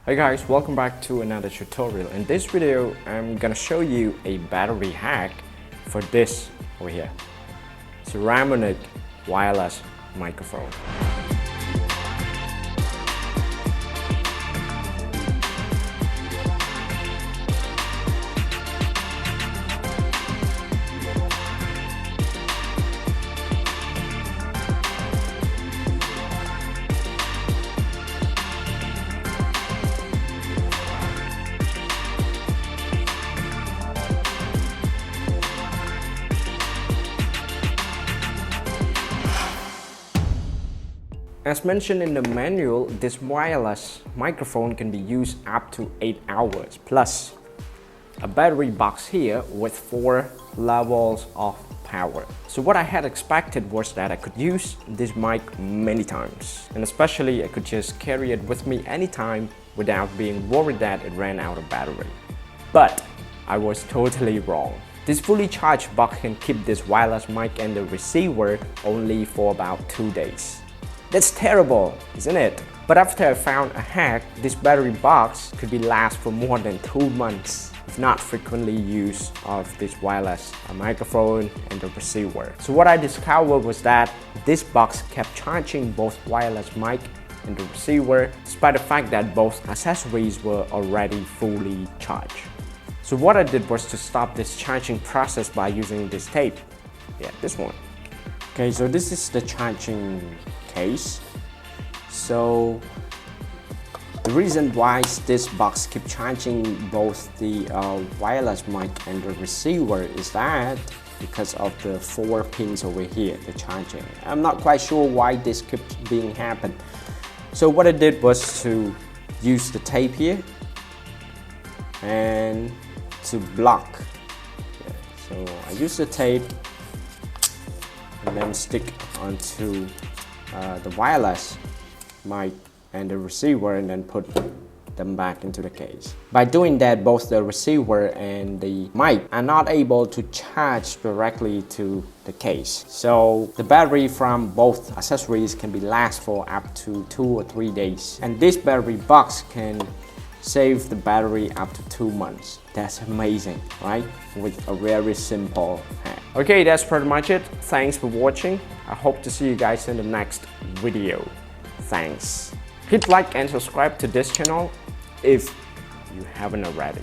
Hey guys, welcome back to another tutorial. In this video, I'm gonna show you a battery hack for this over here. Saramonic wireless microphone. As mentioned in the manual, this wireless microphone can be used up to 8 hours, plus a battery box here with 4 levels of power. So what I had expected was that I could use this mic many times, and especially I could just carry it with me anytime without being worried that it ran out of battery. But I was totally wrong. This fully charged box can keep this wireless mic and the receiver only for about 2 days. That's terrible, isn't it? But after I found a hack, this battery box could be last for more than 2 months if not frequently use of this wireless microphone and the receiver. So what I discovered was that this box kept charging both wireless mic and the receiver despite the fact that both accessories were already fully charged. So what I did was to stop this charging process by using this tape. Yeah, this one. Okay, so this is the charging case. So the reason why this box keeps charging both the wireless mic and the receiver is that because of the 4 pins over here, the charging. I'm not quite sure why this keeps being happen. So what I did was to use the tape here and to block. Yeah, so I use the tape and then stick onto the wireless mic and the receiver and then put them back into the case. By doing that, both the receiver and the mic are not able to charge directly to the case. So the battery from both accessories can be last for up to 2 or 3 days. And this battery box can save the battery up to 2 months. That's amazing, right? With a very simple hack. Okay, that's pretty much it. Thanks for watching. I hope to see you guys in the next video. Thanks. Hit like and subscribe to this channel if you haven't already.